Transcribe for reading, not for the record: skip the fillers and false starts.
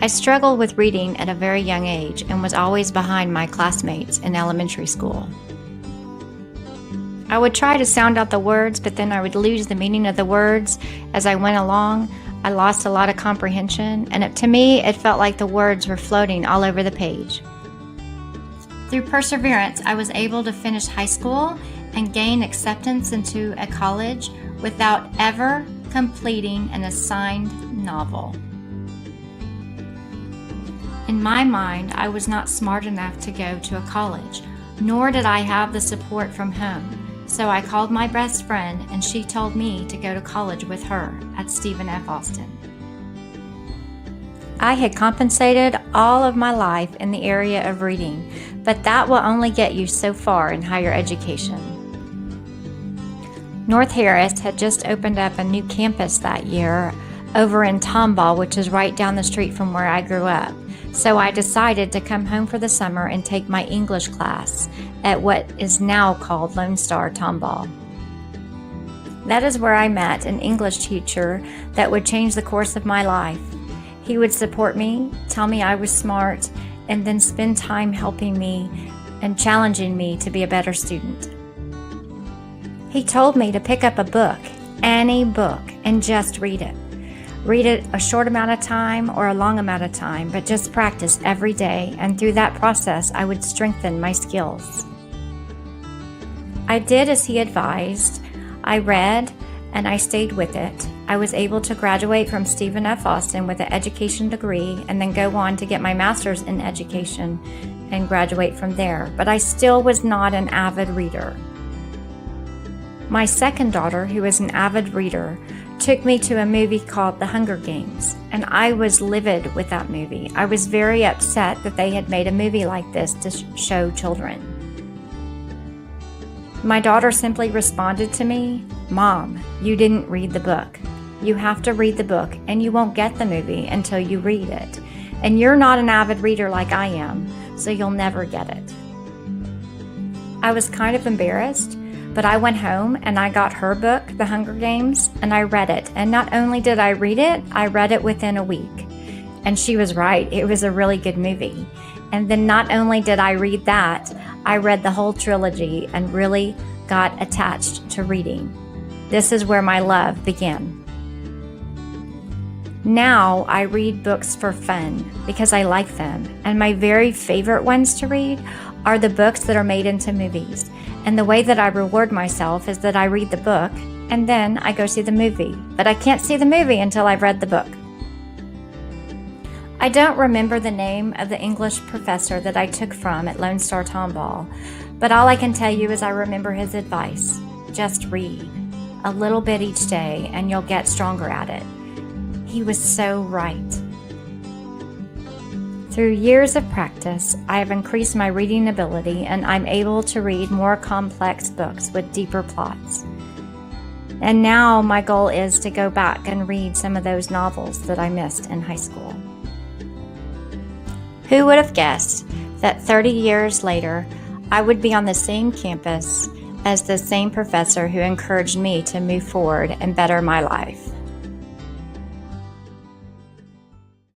I struggled with reading at a very young age and was always behind my classmates in elementary school. I would try to sound out the words, but then I would lose the meaning of the words as I went along. I lost a lot of comprehension, and to me, it felt like the words were floating all over the page. Through perseverance, I was able to finish high school and gain acceptance into a college without ever completing an assigned novel. In my mind, I was not smart enough to go to a college, nor did I have the support from home. So I called my best friend, and she told me to go to college with her at Stephen F. Austin. I had compensated all of my life in the area of reading, but that will only get you so far in higher education. North Harris had just opened up a new campus that year over in Tomball, which is right down the street from where I grew up. So I decided to come home for the summer and take my English class at what is now called Lone Star Tomball. That is where I met an English teacher that would change the course of my life. He would support me, tell me I was smart, and then spend time helping me and challenging me to be a better student. He told me to pick up a book, any book, and just read it. Read it a short amount of time or a long amount of time, but just practice every day, and through that process, I would strengthen my skills. I did as he advised. I read, and I stayed with it. I was able to graduate from Stephen F. Austin with an education degree and then go on to get my master's in education and graduate from there, but I still was not an avid reader. My second daughter, who is an avid reader, took me to a movie called The Hunger Games, and I was livid with that movie. I was very upset that they had made a movie like this to show children. My daughter simply responded to me, "Mom, you didn't read the book. You have to read the book, and you won't get the movie until you read it. And you're not an avid reader like I am, so you'll never get it." I was kind of embarrassed, but I went home and I got her book, The Hunger Games, and I read it. And not only did I read it, I read it within a week. And she was right, it was a really good movie. And then not only did I read that, I read the whole trilogy and really got attached to reading. This is where my love began. Now I read books for fun because I like them, and my very favorite ones to read are the books that are made into movies. And the way that I reward myself is that I read the book and then I go see the movie. But I can't see the movie until I've read the book. I don't remember the name of the English professor that I took from at Lone Star Tomball, but all I can tell you is I remember his advice. Just read a little bit each day and you'll get stronger at it. He was so right. Through years of practice, I have increased my reading ability and I'm able to read more complex books with deeper plots. And now my goal is to go back and read some of those novels that I missed in high school. Who would have guessed that 30 years later, I would be on the same campus as the same professor who encouraged me to move forward and better my life?